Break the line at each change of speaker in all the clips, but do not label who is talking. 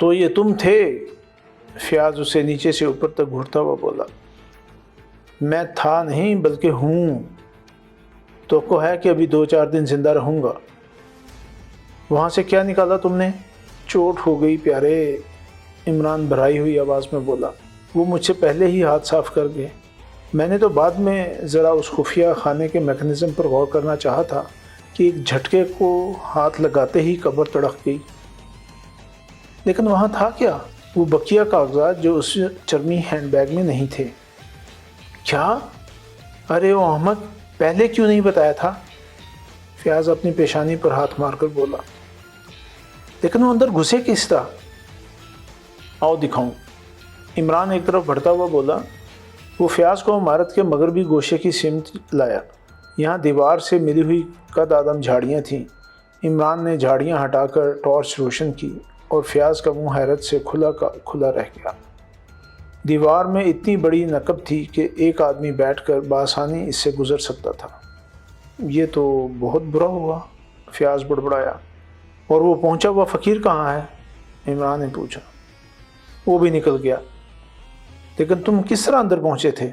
تو یہ تم تھے؟ فیاض اسے نیچے سے اوپر تک گھورتا ہوا بولا۔ میں تھا نہیں بلکہ ہوں۔ تو ہے کہ ابھی 2-4 دن زندہ رہوں گا۔ وہاں سے کیا نکالا تم نے؟ چوٹ ہو گئی پیارے، عمران بھرائی ہوئی آواز میں بولا۔ وہ مجھ سے پہلے ہی ہاتھ صاف کر گئے۔ میں نے تو بعد میں ذرا اس خفیہ خانے کے میکانزم پر غور کرنا چاہا تھا کہ ایک جھٹکے کو ہاتھ لگاتے ہی قبر تڑک گئی۔ لیکن وہاں تھا کیا؟ وہ بقیہ کاغذات جو اس چرمی ہینڈ بیگ میں نہیں تھے۔ کیا؟ ارے او احمد، پہلے کیوں نہیں بتایا تھا؟ فیاض اپنی پیشانی پر ہاتھ مار کر بولا۔ لیکن وہ اندر گھسے کس طرح؟ آؤ دکھاؤں، عمران ایک طرف بڑھتا ہوا بولا۔ وہ فیاض کو عمارت کے مغربی گوشے کی سمت لایا۔ یہاں دیوار سے ملی ہوئی قد آدم جھاڑیاں تھیں۔ عمران نے جھاڑیاں ہٹا کر ٹارچ روشن کی اور فیاض کا منہ حیرت سے کھلا رہ گیا۔ دیوار میں اتنی بڑی نقب تھی کہ ایک آدمی بیٹھ کر بآسانی اس سے گزر سکتا تھا۔ یہ تو بہت برا ہوا، فیاض بڑبڑایا۔ اور وہ پہنچا ہوا فقیر کہاں ہے؟ عمران نے پوچھا۔ وہ بھی نکل گیا۔ لیکن تم کس طرح اندر پہنچے تھے؟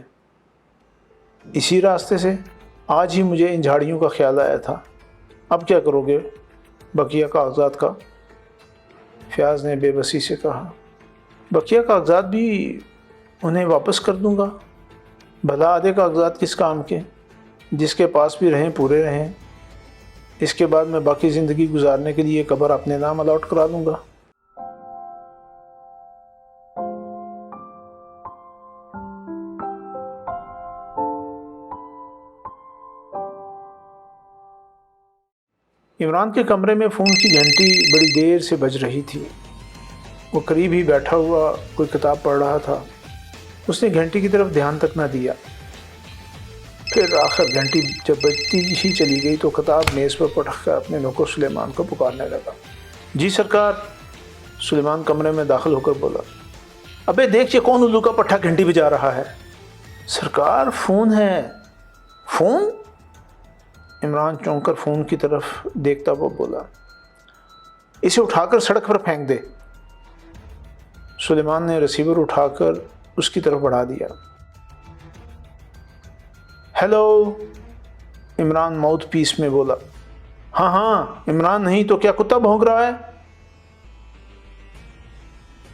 اسی راستے سے۔ آج ہی مجھے ان جھاڑیوں کا خیال آیا تھا۔ اب کیا کرو گے بقیہ کاغذات کا؟ فیاض نے بے بسی سے کہا۔ بقیہ کاغذات بھی انہیں واپس کر دوں گا۔ بھلا آدھے کاغذات کس کام کے؟ جس کے پاس بھی رہیں پورے رہیں۔ اس کے بعد میں باقی زندگی گزارنے کے لیے قبر اپنے نام الاٹ کرا دوں گا۔ عمران کے کمرے میں فون کی گھنٹی بڑی دیر سے بج رہی تھی۔ وہ قریب ہی بیٹھا ہوا کوئی کتاب پڑھ رہا تھا۔ اس نے گھنٹی کی طرف دھیان تک نہ دیا۔ پھر آخر گھنٹی جب بجتی ہی چلی گئی تو کتاب میز پر پٹک کر اپنے نوکر سلیمان کو پکارنے لگا۔ جی سرکار، سلیمان کمرے میں داخل ہو کر بولا۔ ابے دیکھ یہ کون الو کا پٹھا گھنٹی بجا رہا ہے؟ سرکار فون ہے۔ فون؟ عمران چونک کر فون کی طرف دیکھتا ہوا بولا۔ اسے اٹھا کر سڑک پر پھینک دے۔ سلیمان نے ریسیور اٹھا کر اس کی طرف بڑھا دیا۔ ہیلو، عمران ماؤتھ پیس میں بولا۔ ہاں ہاں، عمران نہیں تو کیا کتا بھونک رہا ہے؟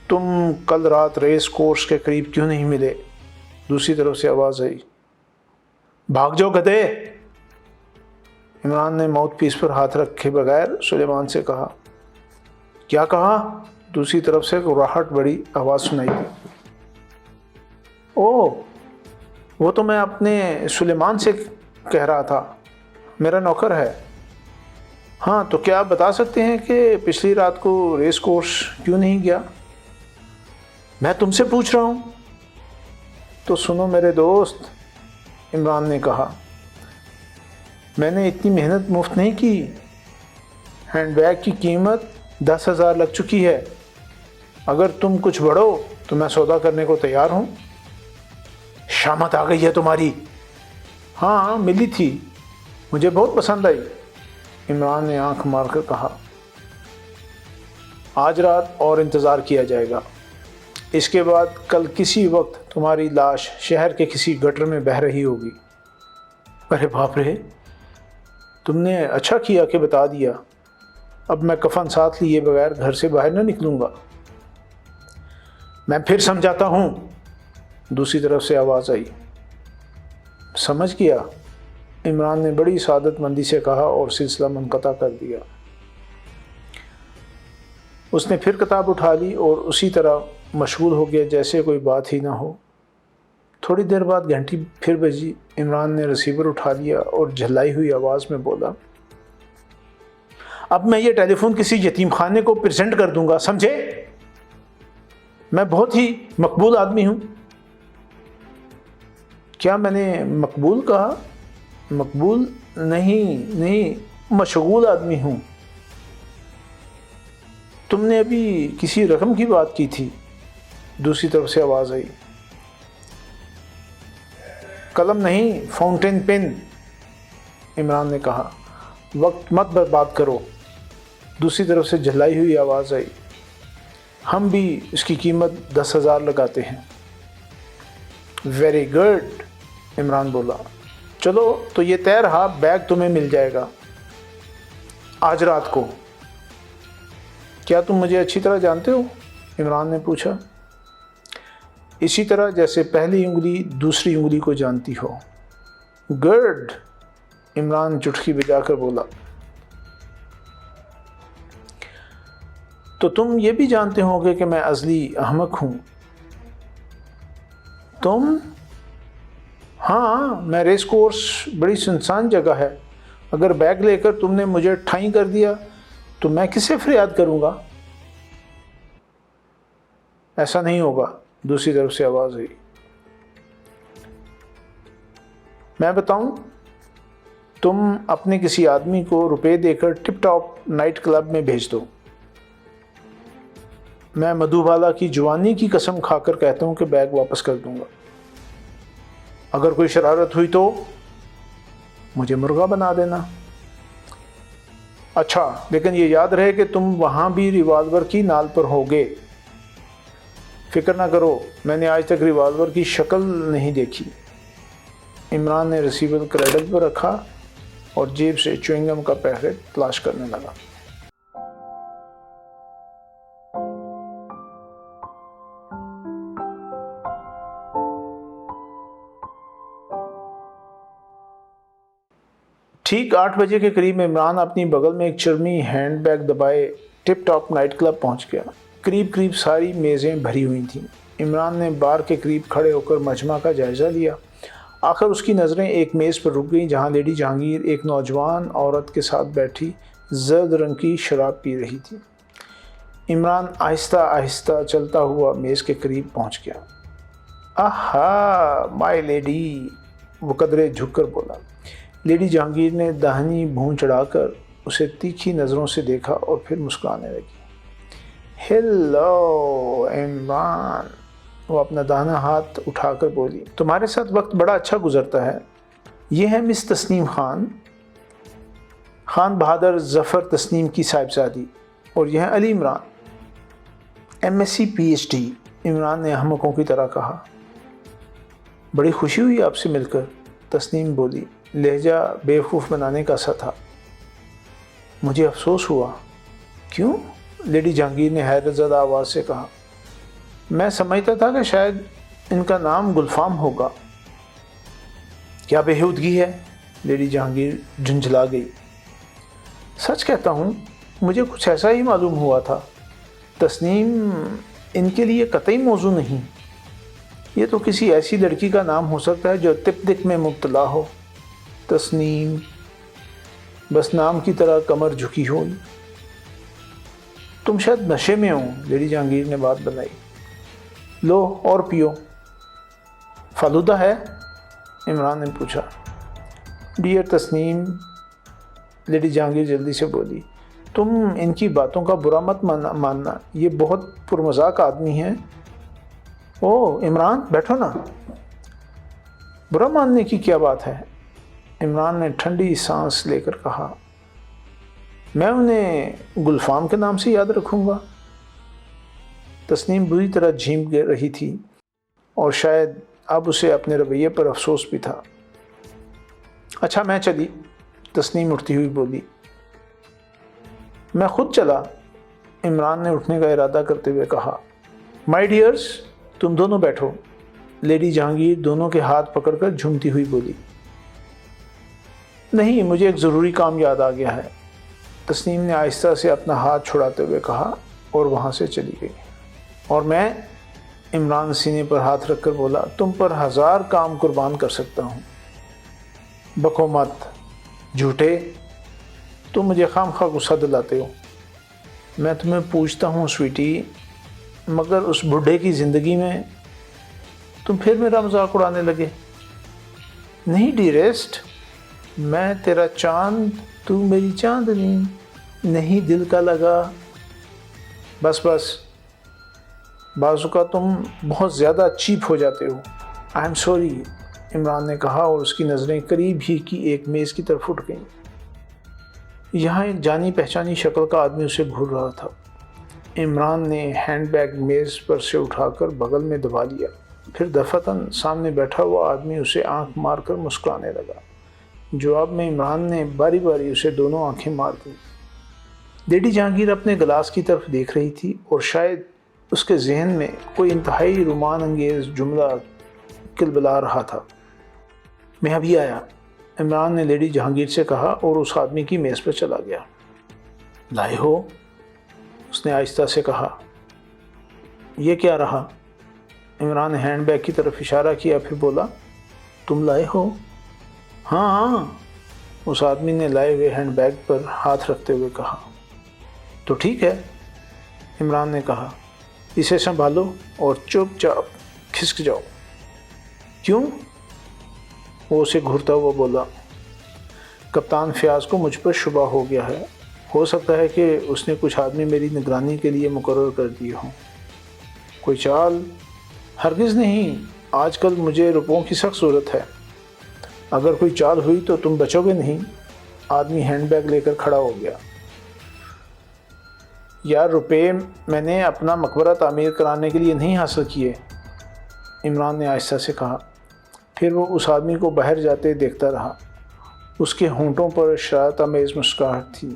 تم کل رات ریس کورس کے قریب کیوں نہیں ملے؟ دوسری طرف سے آواز آئی۔ بھاگ جاؤ گدھے! عمران نے ماؤتھ پیس پر ہاتھ رکھے بغیر سلیمان سے کہا۔ کیا کہا؟ دوسری طرف سے راہٹ بڑی آواز سنائی دی۔ اوہ، وہ تو میں اپنے سلیمان سے کہہ رہا تھا، میرا نوکر ہے۔ ہاں تو کیا آپ بتا سکتے ہیں کہ پچھلی رات کو ریس کورس کیوں نہیں گیا؟ میں تم سے پوچھ رہا ہوں۔ تو سنو میرے دوست، عمران نے کہا، میں نے اتنی محنت مفت نہیں کی۔ ہینڈ بیگ کی قیمت 10,000 لگ چکی ہے۔ اگر تم کچھ بڑھو تو میں سودا کرنے کو تیار ہوں۔ شامت آ گئی ہے تمہاری؟ ہاں ملی تھی، مجھے بہت پسند آئی، عمران نے آنکھ مار کر کہا۔ آج رات اور انتظار کیا جائے گا، اس کے بعد کل کسی وقت تمہاری لاش شہر کے کسی گٹر میں بہہ رہی ہوگی۔ ارے باپ رے، تم نے اچھا کیا کہ بتا دیا۔ اب میں کفن ساتھ لیے بغیر گھر سے باہر نہ نکلوں گا۔ میں پھر سمجھاتا ہوں، دوسری طرف سے آواز آئی۔ سمجھ گیا، عمران نے بڑی سعادت مندی سے کہا اور سلسلہ منقطع کر دیا۔ اس نے پھر کتاب اٹھا لی اور اسی طرح مشغول ہو گیا جیسے کوئی بات ہی نہ ہو۔ تھوڑی دیر بعد گھنٹی پھر بجی۔ عمران نے ریسیور اٹھا لیا اور جھلائی ہوئی آواز میں بولا۔ اب میں یہ ٹیلی فون کسی یتیم خانے کو پریزنٹ کر دوں گا، سمجھے؟ میں بہت ہی مقبول آدمی ہوں۔ کیا میں نے مقبول کہا؟ مقبول نہیں، مشغول آدمی ہوں۔ تم نے ابھی کسی رقم کی بات کی تھی، دوسری طرف سے آواز آئی۔ قلم نہیں، فاؤنٹین پین، عمران نے کہا۔ وقت مت برباد کرو، دوسری طرف سے جھلائی ہوئی آواز آئی۔ ہم بھی اس کی قیمت 10,000 لگاتے ہیں۔ ویری گڈ، عمران بولا۔ چلو تو یہ طے رہا، بیگ تمہیں مل جائے گا آج رات کو۔ کیا تم مجھے اچھی طرح جانتے ہو؟ عمران نے پوچھا۔ اسی طرح جیسے پہلی انگلی دوسری انگلی کو جانتی ہو۔ گڈ، عمران چٹکی بجا کر بولا۔ تو تم یہ بھی جانتے ہو گے کہ میں ازلی احمق ہوں۔ تم؟ ہاں، میں ریس کورس بڑی سنسان جگہ ہے، اگر بیگ لے کر تم نے مجھے ٹھائیں کر دیا تو میں کسے فریاد کروں گا؟ ایسا نہیں ہوگا، دوسری طرف سے آواز ہوئی۔ میں بتاؤں، تم اپنے کسی آدمی کو روپے دے کر ٹپ ٹاپ نائٹ کلب میں بھیج دو۔ میں مدھوبالا کی جوانی کی قسم کھا کر کہتا ہوں کہ بیگ واپس کر دوں گا۔ اگر کوئی شرارت ہوئی تو مجھے مرغا بنا دینا۔ اچھا، لیکن یہ یاد رہے کہ تم وہاں بھی ریوالور کی نال پر ہوگے۔ فکر نہ کرو، میں نے آج تک ریوالور کی شکل نہیں دیکھی۔ عمران نے ریسیور کریڈل پر رکھا اور جیب سے چوئنگم کا پیکٹ تلاش کرنے لگا۔ ٹھیک 8 بجے کے قریب عمران اپنی بغل میں ایک چرمی ہینڈ بیگ دبائے ٹپ ٹاپ نائٹ کلب پہنچ گیا۔ قریب ساری میزیں بھری ہوئی تھیں۔ عمران نے بار کے قریب کھڑے ہو کر مجمع کا جائزہ لیا۔ آخر اس کی نظریں ایک میز پر رک گئیں جہاں لیڈی جہانگیر ایک نوجوان عورت کے ساتھ بیٹھی زرد رنگ کی شراب پی رہی تھی۔ عمران آہستہ آہستہ چلتا ہوا میز کے قریب پہنچ گیا۔ آہا مائی لیڈی، وہ قدرے جھک کر بولا۔ لیڈی جہانگیر نے داہنی بھون چڑھا کر اسے تیکھی نظروں سے دیکھا اور پھر مسکرانے لگی۔ ہیلو عمران، وہ اپنا داہنا ہاتھ اٹھا کر بولی۔ تمہارے ساتھ وقت بڑا اچھا گزرتا ہے۔ یہ ہے مس تسنیم خان بہادر ظفر تسنیم کی صاحبزادی، اور یہ ہے علی عمران، MSc PhD۔ عمران نے احمقوں کی طرح کہا۔ بڑی خوشی ہوئی آپ سے مل کر، تسنیم بولی۔ لہجہ بیوقوف بنانے کا سا تھا۔ مجھے افسوس ہوا۔ کیوں؟ لیڈی جہانگیر نے حیرت زدہ آواز سے کہا۔ میں سمجھتا تھا کہ شاید ان کا نام گلفام ہوگا۔ کیا بےہودگی ہے، لیڈی جہانگیر جھنجھلا گئی۔ سچ کہتا ہوں، مجھے کچھ ایسا ہی معلوم ہوا تھا۔ تسنیم ان کے لیے قطعی موضوع نہیں۔ یہ تو کسی ایسی لڑکی کا نام ہو سکتا ہے جو تپ دق میں مبتلا ہو۔ تسنیم، بس نام کی طرح کمر جھکی ہوئی۔ تم شاید نشے میں ہو، لیڈی جہانگیر نے بات بنائی۔ لو اور پیو۔ فالودہ ہے؟ عمران نے پوچھا۔ ڈیئر تسنیم، لیڈی جہانگیر جلدی سے بولی، تم ان کی باتوں کا برا مت ماننا، یہ بہت پرمذاق آدمی ہیں۔ او عمران، بیٹھو نا۔ برا ماننے کی کیا بات ہے؟ عمران نے ٹھنڈی سانس لے کر کہا۔ میں انہیں گلفام کے نام سے یاد رکھوں گا۔ تسنیم بری طرح جھینک رہی تھی اور شاید اب اسے اپنے رویے پر افسوس بھی تھا۔ اچھا میں چلی، تسنیم اٹھتی ہوئی بولی۔ میں خود چلا، عمران نے اٹھنے کا ارادہ کرتے ہوئے کہا۔ مائی ڈیئرز، تم دونوں بیٹھو، لیڈی جہانگیر دونوں کے ہاتھ پکڑ کر جھومتی ہوئی بولی۔ نہیں، مجھے ایک ضروری کام یاد آ گیا ہے، تسنیم نے آہستہ سے اپنا ہاتھ چھڑاتے ہوئے کہا اور وہاں سے چلی گئی۔ اور میں، عمران سینے پر ہاتھ رکھ کر بولا، تم پر 1000 کام قربان کر سکتا ہوں۔ بکو مت، جھوٹے، تم مجھے خام خواہ غصہ دلاتے ہو۔ میں تمہیں پوچھتا ہوں سویٹی، مگر اس بڈھے کی زندگی میں تم پھر میرا مذاق اڑانے لگے۔ نہیں ڈیئرسٹ، میں تیرا چاند، تو میری چاندنی، نہیں دل کا لگا۔ بس بعض اوقات تم بہت زیادہ چیپ ہو جاتے ہو۔ آئی ایم سوری، عمران نے کہا اور اس کی نظریں قریب ہی کی ایک میز کی طرف اٹھ گئیں۔ یہاں ایک جانی پہچانی شکل کا آدمی اسے گھور رہا تھا۔ عمران نے ہینڈ بیگ میز پر سے اٹھا کر بغل میں دبا لیا۔ پھر دفعتاً سامنے بیٹھا ہوا آدمی اسے آنکھ مار کر مسکرانے لگا۔ جواب میں عمران نے باری باری اسے دونوں آنکھیں مار دیں۔ لیڈی جہانگیر اپنے گلاس کی طرف دیکھ رہی تھی اور شاید اس کے ذہن میں کوئی انتہائی رومان انگیز جملہ کلبلا رہا تھا۔ میں ابھی آیا، عمران نے لیڈی جہانگیر سے کہا اور اس آدمی کی میز پر چلا گیا۔ لائے ہو؟ اس نے آہستہ سے کہا۔ یہ کیا رہا؟ عمران نے ہینڈ بیگ کی طرف اشارہ کیا، پھر بولا، تم لائے ہو؟ ہاں ہاں، اس آدمی نے لائے ہوئے ہینڈ بیگ پر ہاتھ رکھتے ہوئے کہا۔ تو ٹھیک ہے، عمران نے کہا، اسے سنبھالو اور چپ چاپ کھسک جاؤ۔ کیوں؟ وہ اسے گھورتا ہوا بولا۔ کپتان فیاض کو مجھ پر شبہ ہو گیا ہے، ہو سکتا ہے کہ اس نے کچھ آدمی میری نگرانی کے لیے مقرر کر دیے ہوں۔ کوئی چال؟ ہرگز نہیں، آج کل مجھے روپوں کی سخت ضرورت ہے۔ اگر کوئی چال ہوئی تو تم بچو گے نہیں۔ آدمی ہینڈ بیگ لے کر کھڑا ہو گیا۔ یار، روپے میں نے اپنا مقبرہ تعمیر کرانے کے لیے نہیں حاصل کیے، عمران نے آہستہ سے کہا۔ پھر وہ اس آدمی کو باہر جاتے دیکھتا رہا۔ اس کے ہونٹوں پر شرارت آمیز مسکراہٹ تھی۔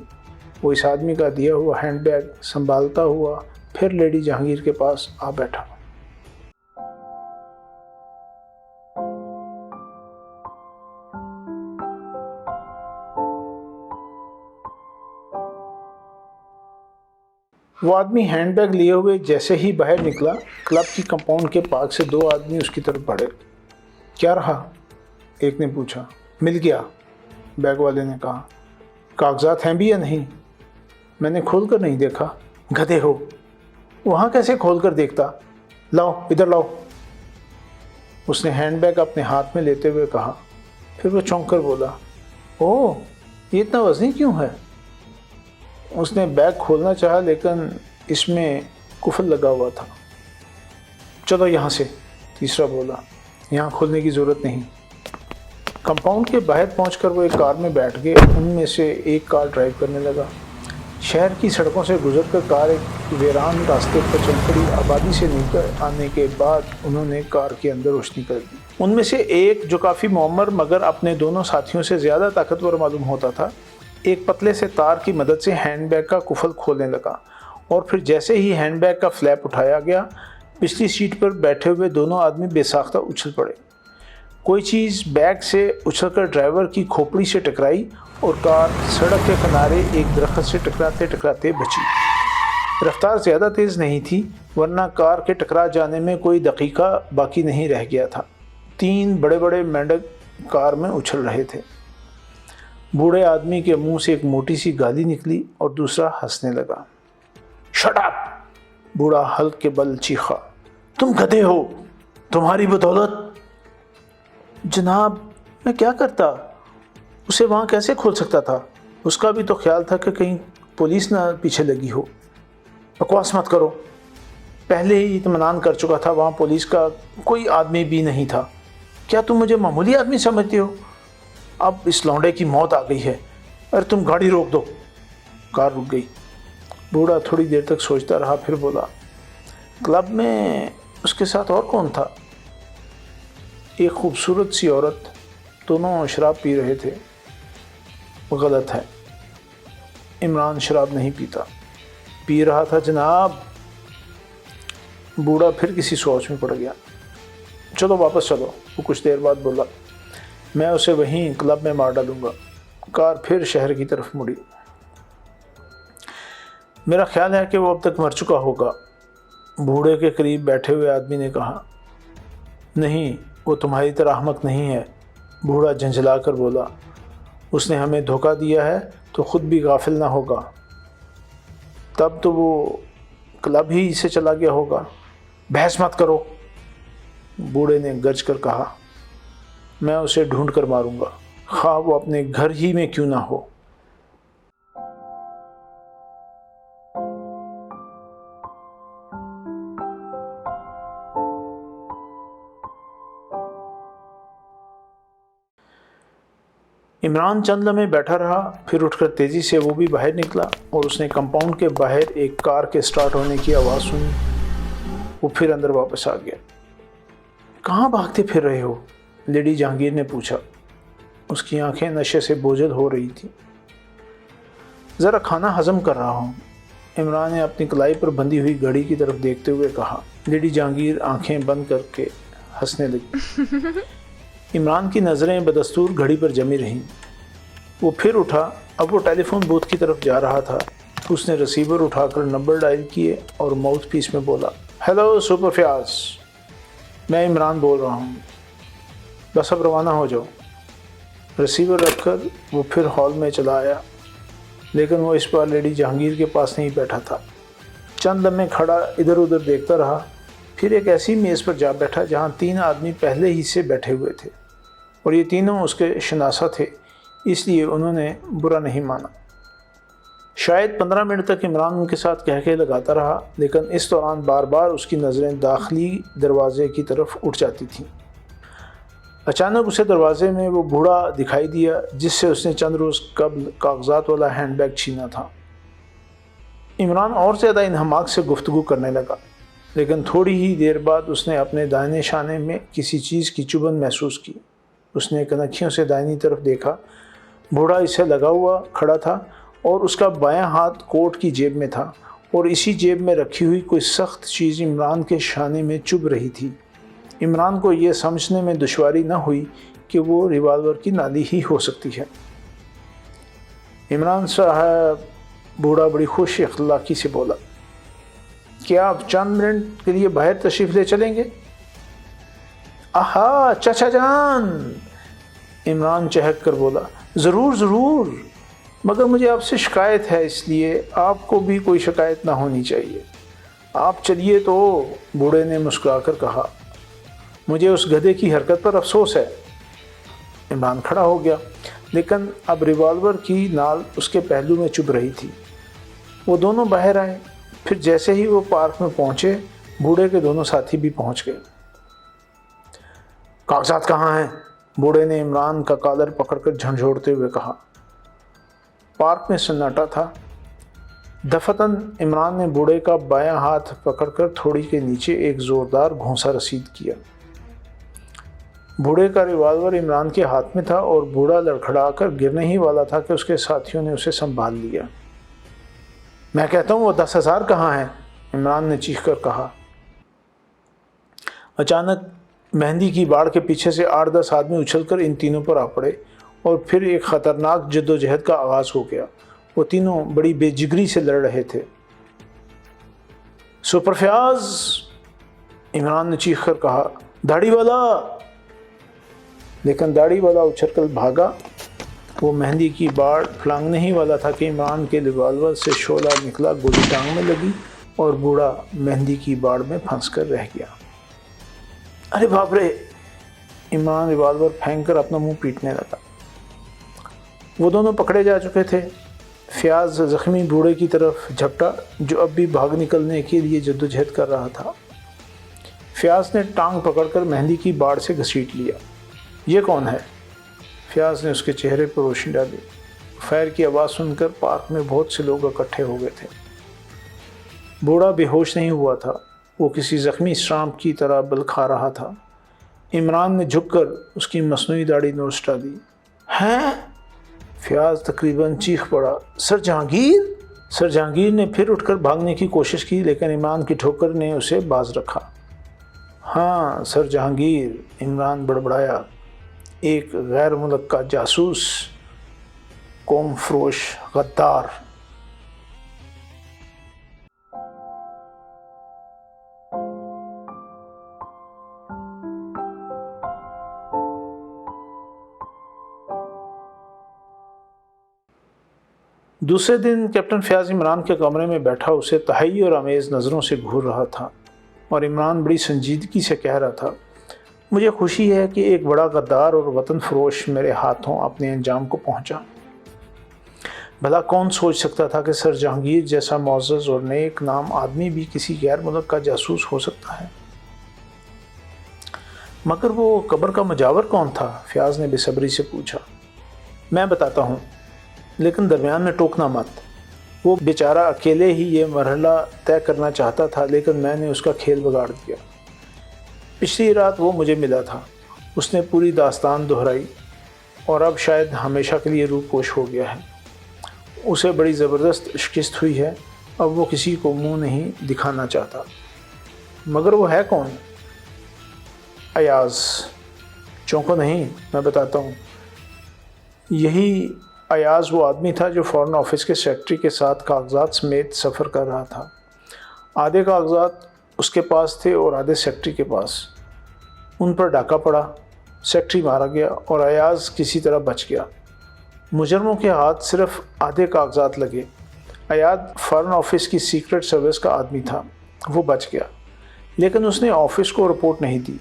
وہ اس آدمی کا دیا ہوا ہینڈ بیگ سنبھالتا ہوا پھر لیڈی جہانگیر کے پاس آ بیٹھا۔ وہ آدمی ہینڈ بیگ لیے ہوئے جیسے ہی باہر نکلا، کلب کی کمپاؤنڈ کے پارک سے دو آدمی اس کی طرف بڑھے۔ کیا رہا؟ ایک نے پوچھا۔ مل گیا، بیگ والے نے کہا۔ کاغذات ہیں بھی یا نہیں؟ میں نے کھول کر نہیں دیکھا۔ گدھے ہو، وہاں کیسے کھول کر دیکھتا؟ لاؤ ادھر لاؤ، اس نے ہینڈ بیگ اپنے ہاتھ میں لیتے ہوئے کہا۔ پھر وہ چونک کر بولا، اوہ، یہ اتنا وزنی کیوں ہے؟ اس نے بیگ کھولنا چاہا لیکن اس میں قفل لگا ہوا تھا۔ چلو یہاں سے، تیسرا بولا، یہاں کھولنے کی ضرورت نہیں۔ کمپاؤنڈ کے باہر پہنچ کر وہ ایک کار میں بیٹھ گئے۔ ان میں سے ایک کار ڈرائیو کرنے لگا۔ شہر کی سڑکوں سے گزر کر کار ایک ویران راستے پر چل پڑی۔ آبادی سے نکل آنے کے بعد انہوں نے کار کے اندر روشنی کر دی۔ ان میں سے ایک، جو کافی معمر مگر اپنے دونوں ساتھیوں سے زیادہ طاقتور معلوم ہوتا تھا، ایک پتلے سے تار کی مدد سے ہینڈ بیگ کا قفل کھولنے لگا، اور پھر جیسے ہی ہینڈ بیگ کا فلیپ اٹھایا گیا، پچھلی سیٹ پر بیٹھے ہوئے دونوں آدمی بے ساختہ اچھل پڑے۔ کوئی چیز بیگ سے اچھل کر ڈرائیور کی کھوپڑی سے ٹکرائی اور کار سڑک کے کنارے ایک درخت سے ٹکراتے ٹکراتے بچی۔ رفتار زیادہ تیز نہیں تھی، ورنہ کار کے ٹکرا جانے میں کوئی دقیقہ باقی نہیں رہ گیا تھا۔ تین بڑے بڑے مینڈک کار میں اچھل رہے تھے۔ بوڑھے آدمی کے منہ سے ایک موٹی سی گالی نکلی اور دوسرا ہنسنے لگا۔ Shut up! بوڑھا حلق کے بل چیخا۔ تم گدھے ہو، تمہاری بدولت۔ جناب، میں کیا کرتا؟ اسے وہاں کیسے کھول سکتا تھا؟ اس کا بھی تو خیال تھا کہ کہیں پولیس نہ پیچھے لگی ہو۔ بکواس مت کرو، پہلے ہی اطمینان کر چکا تھا، وہاں پولیس کا کوئی آدمی بھی نہیں تھا۔ کیا تم مجھے معمولی آدمی سمجھتے ہو؟ اب اس لونڈے کی موت آ گئی ہے۔ ارے تم گاڑی روک دو۔ کار رک گئی۔ بوڑھا تھوڑی دیر تک سوچتا رہا، پھر بولا، کلب میں اس کے ساتھ اور کون تھا؟ ایک خوبصورت سی عورت، دونوں شراب پی رہے تھے۔ غلط ہے، عمران شراب نہیں پیتا۔ پی رہا تھا جناب۔ بوڑھا پھر کسی سوچ میں پڑ گیا۔ چلو واپس چلو، وہ کچھ دیر بعد بولا، میں اسے وہیں کلب میں مار ڈالوں گا۔ کار پھر شہر کی طرف مڑی۔ میرا خیال ہے کہ وہ اب تک مر چکا ہوگا، بوڑھے کے قریب بیٹھے ہوئے آدمی نے کہا۔ نہیں، وہ تمہاری طرح احمق نہیں ہے، بوڑھا جھنجھلا کر بولا۔ اس نے ہمیں دھوکہ دیا ہے تو خود بھی غافل نہ ہوگا، تب تو وہ کلب ہی سے چلا گیا ہوگا۔ بحث مت کرو، بوڑھے نے گرج کر کہا۔ میں اسے ڈھونڈ کر ماروں گا، خواہ وہ اپنے گھر ہی میں کیوں نہ ہو۔ عمران چند لمحے بیٹھا رہا، پھر اٹھ کر تیزی سے وہ بھی باہر نکلا اور اس نے کمپاؤنڈ کے باہر ایک کار کے سٹارٹ ہونے کی آواز سنی۔ وہ پھر اندر واپس آ گیا۔ کہاں بھاگتے پھر رہے ہو؟ لیڈی جہانگیر نے پوچھا۔ اس کی آنکھیں نشے سے بوجھل ہو رہی تھیں۔ ذرا کھانا ہضم کر رہا ہوں، عمران نے اپنی کلائی پر بندھی ہوئی گھڑی کی طرف دیکھتے ہوئے کہا۔ لیڈی جہانگیر آنکھیں بند کر کے ہنسنے لگی۔ عمران کی نظریں بدستور گھڑی پر جمی رہیں۔ وہ پھر اٹھا۔ اب وہ ٹیلی فون بوتھ کی طرف جا رہا تھا۔ اس نے ریسیور اٹھا کر نمبر ڈائل کیے اور ماؤتھ پیس میں بولا، ہیلو سپر فیاض، میں عمران بول رہا ہوں، بس اب روانہ ہو جاؤ۔ ریسیور رکھ کر وہ پھر ہال میں چلا آیا، لیکن وہ اس بار لیڈی جہانگیر کے پاس نہیں بیٹھا تھا۔ چند لمحے کھڑا ادھر ادھر دیکھتا رہا، پھر ایک ایسی میز پر جا بیٹھا جہاں 3 آدمی پہلے ہی سے بیٹھے ہوئے تھے اور یہ تینوں اس کے شناسہ تھے، اس لیے انہوں نے برا نہیں مانا۔ شاید 15 منٹ تک عمران ان کے ساتھ کہے لگاتا رہا، لیکن اس دوران بار بار اس کی نظریں داخلی دروازے کی طرف اٹھ جاتی تھیں۔ اچانک اسے دروازے میں وہ بوڑھا دکھائی دیا جس سے اس نے چند روز قبل کاغذات والا ہینڈ بیگ چھینا تھا۔ عمران اور زیادہ انہماک سے گفتگو کرنے لگا، لیکن تھوڑی ہی دیر بعد اس نے اپنے دائیں شانے میں کسی چیز کی چبھن محسوس کی۔ اس نے کنکھیوں سے دائیں طرف دیکھا۔ بوڑھا اسے لگا ہوا کھڑا تھا اور اس کا بایاں ہاتھ کوٹ کی جیب میں تھا اور اسی جیب میں رکھی ہوئی کوئی سخت چیز عمران کے شانے میں چبھ رہی تھی۔ عمران کو یہ سمجھنے میں دشواری نہ ہوئی کہ وہ ریوالور کی نالی ہی ہو سکتی ہے۔ عمران صاحب، بوڑھا بڑی خوش اخلاقی سے بولا، کیا آپ چند منٹ کے لیے باہر تشریف لے چلیں گے؟ آہا چچا جان، عمران چہک کر بولا، ضرور ضرور، مگر مجھے آپ سے شکایت ہے، اس لیے آپ کو بھی کوئی شکایت نہ ہونی چاہیے۔ آپ چلیے تو، بوڑھے نے مسکرا کر کہا۔ مجھے اس گدھے کی حرکت پر افسوس ہے۔ عمران کھڑا ہو گیا، لیکن اب ریوالور کی نال اس کے پہلو میں چبھ رہی تھی۔ وہ دونوں باہر آئے، پھر جیسے ہی وہ پارک میں پہنچے، بوڑھے کے دونوں ساتھی بھی پہنچ گئے۔ کاغذات کہاں ہیں؟ بوڑھے نے عمران کا کالر پکڑ کر جھنجھوڑتے ہوئے کہا۔ پارک میں سناٹا تھا۔ دفتن عمران نے بوڑھے کا بایاں ہاتھ پکڑ کر تھوڑی کے نیچے ایک زوردار گھونسا رسید کیا۔ بوڑھے کا ریوالور عمران کے ہاتھ میں تھا اور بوڑھا لڑکھڑا کر گرنے ہی والا تھا کہ اس کے ساتھیوں نے اسے سنبھال لیا۔ میں کہتا ہوں وہ 10,000 کہاں ہیں؟ عمران نے چیخ کر کہا۔ اچانک مہندی کی باڑ کے پیچھے سے 8-10 آدمی اچھل کر ان تینوں پر آ پڑے اور پھر ایک خطرناک جدوجہد کا آغاز ہو گیا۔ وہ تینوں بڑی بے جگری سے لڑ رہے تھے۔ سپر فیاض، عمران نے چیخ کر کہا، داڑھی والا! لیکن داڑھی والا اچھل کر بھاگا۔ وہ مہندی کی باڑ پھلانگنے ہی والا تھا کہ عمران کے ریوالور سے شعلہ نکلا، گولی ٹانگ میں لگی اور بوڑھا مہندی کی باڑ میں پھنس کر رہ گیا۔ ارے باپ رے! عمران ریوالور پھینک کر اپنا منہ پیٹنے لگا۔ وہ دونوں پکڑے جا چکے تھے۔ فیاض زخمی بوڑھے کی طرف جھپٹا جو اب بھی بھاگ نکلنے کے لیے جدوجہد کر رہا تھا۔ فیاض نے ٹانگ پکڑ کر مہندی کی باڑ سے گھسیٹ لیا۔ یہ کون ہے؟ فیاض نے اس کے چہرے پر روشنی ڈالی۔ فائر کی آواز سن کر پارک میں بہت سے لوگ اکٹھے ہو گئے تھے۔ بوڑھا بے ہوش نہیں ہوا تھا، وہ کسی زخمی سانپ کی طرح بل کھا رہا تھا۔ عمران نے جھک کر اس کی مصنوعی داڑھی نوچ ڈالی۔ ہیں؟ فیاض تقریباً چیخ پڑا، سر جہانگیر! سر جہانگیر نے پھر اٹھ کر بھاگنے کی کوشش کی، لیکن عمران کی ٹھوکر نے اسے باز رکھا۔ ہاں سر جہانگیر، عمران بڑبڑایا، ایک غیر ملک کا جاسوس، قوم فروش، غدار۔ دوسرے دن کیپٹن فیاض عمران کے کمرے میں بیٹھا اسے تحیر آمیز نظروں سے گھور رہا تھا اور عمران بڑی سنجیدگی سے کہہ رہا تھا، مجھے خوشی ہے کہ ایک بڑا غدار اور وطن فروش میرے ہاتھوں اپنے انجام کو پہنچا۔ بھلا کون سوچ سکتا تھا کہ سر جہانگیر جیسا معزز اور نیک نام آدمی بھی کسی غیر ملک کا جاسوس ہو سکتا ہے؟ مگر وہ قبر کا مجاور کون تھا؟ فیاض نے بے صبری سے پوچھا۔ میں بتاتا ہوں، لیکن درمیان میں ٹوکنا مت۔ وہ بیچارہ اکیلے ہی یہ مرحلہ طے کرنا چاہتا تھا، لیکن میں نے اس کا کھیل بگاڑ دیا۔ پچھلی رات وہ مجھے ملا تھا، اس نے پوری داستان دہرائی، اور اب شاید ہمیشہ کے لیے روح پوش ہو گیا ہے۔ اسے بڑی زبردست شکست ہوئی ہے، اب وہ کسی کو منہ نہیں دکھانا چاہتا۔ مگر وہ ہے کون؟ ایاز۔ چونکو نہیں، میں بتاتا ہوں۔ یہی ایاز وہ آدمی تھا جو فارن آفس کے سیکرٹری کے ساتھ کاغذات سمیت سفر کر رہا تھا۔ آدھے کاغذات اس کے پاس تھے اور آدھے سیکرٹری کے پاس۔ ان پر ڈاکہ پڑا، سیکرٹری مارا گیا اور ایاز کسی طرح بچ گیا۔ مجرموں کے ہاتھ صرف آدھے کاغذات لگے۔ ایاز فارن آفس کی سیکرٹ سروس کا آدمی تھا، وہ بچ گیا، لیکن اس نے آفس کو رپورٹ نہیں دی۔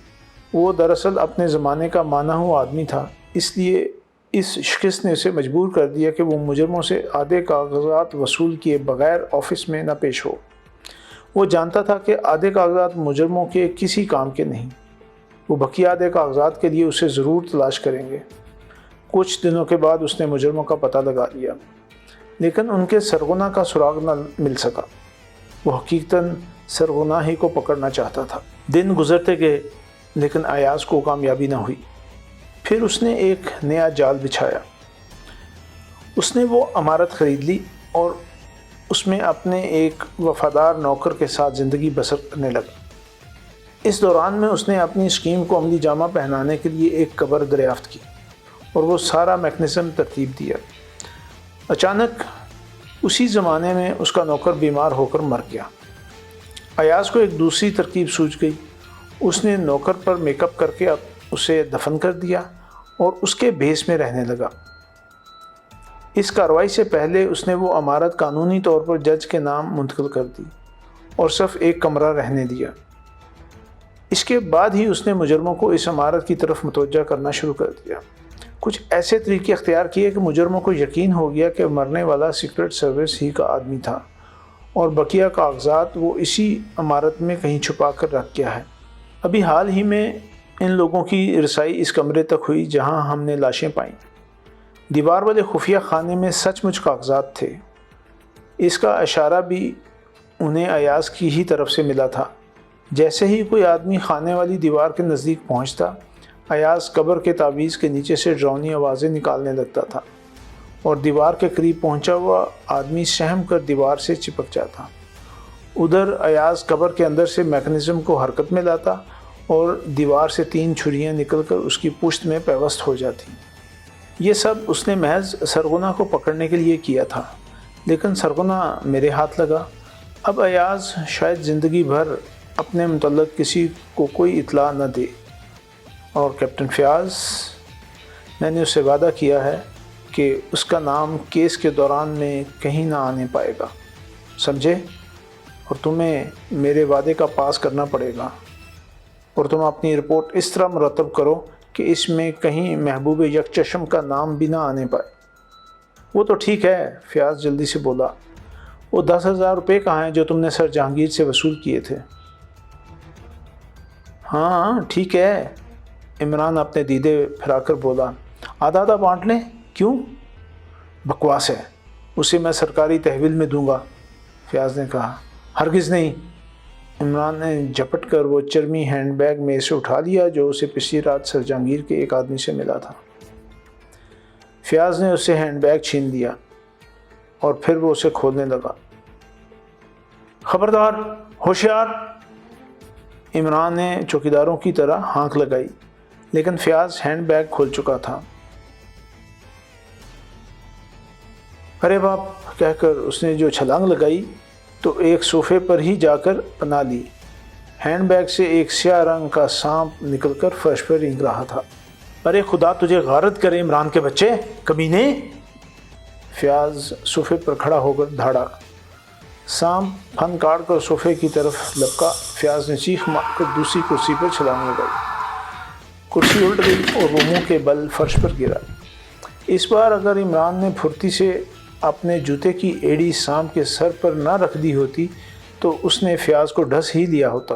وہ دراصل اپنے زمانے کا مانا ہوا آدمی تھا، اس لیے اس شکست نے اسے مجبور کر دیا کہ وہ مجرموں سے آدھے کاغذات وصول کیے بغیر آفس میں نہ پیش ہو۔ وہ جانتا تھا کہ آدھے کاغذات مجرموں کے کسی کام کے نہیں، وہ بقیہ آدھے کاغذات کے لیے اسے ضرور تلاش کریں گے۔ کچھ دنوں کے بعد اس نے مجرموں کا پتہ لگا لیا، لیکن ان کے سرغنہ کا سراغ نہ مل سکا۔ وہ حقیقتاً سرغنہ ہی کو پکڑنا چاہتا تھا۔ دن گزرتے گئے، لیکن ایاز کو کامیابی نہ ہوئی۔ پھر اس نے ایک نیا جال بچھایا۔ اس نے وہ عمارت خرید لی اور اس میں اپنے ایک وفادار نوکر کے ساتھ زندگی بسر کرنے لگا۔ اس دوران میں اس نے اپنی اسکیم کو عملی جامہ پہنانے کے لیے ایک قبر دریافت کی اور وہ سارا میکنزم ترتیب دیا۔ اچانک اسی زمانے میں اس کا نوکر بیمار ہو کر مر گیا۔ ایاز کو ایک دوسری ترکیب سوجھ گئی۔ اس نے نوکر پر میک اپ کر کے اسے دفن کر دیا اور اس کے بھیس میں رہنے لگا۔ اس کارروائی سے پہلے اس نے وہ عمارت قانونی طور پر جج کے نام منتقل کر دی اور صرف ایک کمرہ رہنے دیا۔ اس کے بعد ہی اس نے مجرموں کو اس عمارت کی طرف متوجہ کرنا شروع کر دیا۔ کچھ ایسے طریقے اختیار کیے کہ مجرموں کو یقین ہو گیا کہ مرنے والا سیکرٹ سروس ہی کا آدمی تھا اور بقیہ کاغذات وہ اسی عمارت میں کہیں چھپا کر رکھ گیا ہے۔ ابھی حال ہی میں ان لوگوں کی رسائی اس کمرے تک ہوئی جہاں ہم نے لاشیں پائیں۔ دیوار والے خفیہ خانے میں سچ مچ کاغذات تھے۔ اس کا اشارہ بھی انہیں ایاز کی ہی طرف سے ملا تھا۔ جیسے ہی کوئی آدمی خانے والی دیوار کے نزدیک پہنچتا، ایاز قبر کے تعویذ کے نیچے سے ڈراؤنی آوازیں نکالنے لگتا تھا اور دیوار کے قریب پہنچا ہوا آدمی سہم کر دیوار سے چپک جاتا۔ ادھر ایاز قبر کے اندر سے میکنزم کو حرکت میں لاتا اور دیوار سے 3 چھریاں نکل کر اس کی پشت میں پیوست ہو جاتی۔ یہ سب اس نے محض سرغنہ کو پکڑنے کے لیے کیا تھا، لیکن سرغنہ میرے ہاتھ لگا۔ اب ایاز شاید زندگی بھر اپنے متعلق کسی کو کوئی اطلاع نہ دے، اور کیپٹن فیاض، میں نے اس سے وعدہ کیا ہے کہ اس کا نام کیس کے دوران میں کہیں نہ آنے پائے گا، سمجھے؟ اور تمہیں میرے وعدے کا پاس کرنا پڑے گا، اور تم اپنی رپورٹ اس طرح مرتب کرو کہ اس میں کہیں محبوب یکچشم کا نام بھی نہ آنے پائے۔ وہ تو ٹھیک ہے، فیاض جلدی سے بولا۔ وہ 10,000 روپے کہاں ہیں جو تم نے سر جہانگیر سے وصول کیے تھے؟ ہاں ٹھیک ہے، عمران اپنے دیدے پھرا کر بولا۔ آدھا آدھا بانٹ لیں؟ کیوں؟ بکواس ہے، اسے میں سرکاری تحویل میں دوں گا، فیاض نے کہا۔ ہرگز نہیں۔ عمران نے جھپٹ کر وہ چرمی ہینڈ بیگ میں سے اٹھا لیا جو اسے پچھلی رات سر جہانگیر کے ایک آدمی سے ملا تھا۔ فیاض نے اسے ہینڈ بیگ چھین لیا اور پھر وہ اسے کھولنے لگا۔ خبردار، ہوشیار! عمران نے چوکیداروں کی طرح ہانک لگائی، لیکن فیاض ہینڈ بیگ کھول چکا تھا۔ ارے باپ کہہ کر اس نے جو چھلانگ لگائی تو ایک صوفے پر ہی جا کر پناہ لی۔ ہینڈ بیگ سے ایک سیاہ رنگ کا سانپ نکل کر فرش پر رینگ رہا تھا۔ ارے خدا تجھے غارت کرے عمران کے بچے، کمینے! فیاض صوفے پر کھڑا ہو کر دھاڑا۔ سانپ پھن کاٹ کر صوفے کی طرف لپکا۔ فیاض نے چیخ مار کر دوسری کرسی پر چھلانگ لگائی۔ کرسی الٹ گئی اور وہ منہ کے بل فرش پر گرا۔ اس بار اگر عمران نے پھرتی سے اپنے جوتے کی ایڑی سانپ کے سر پر نہ رکھ دی ہوتی تو اس نے فیاض کو ڈھس ہی لیا ہوتا۔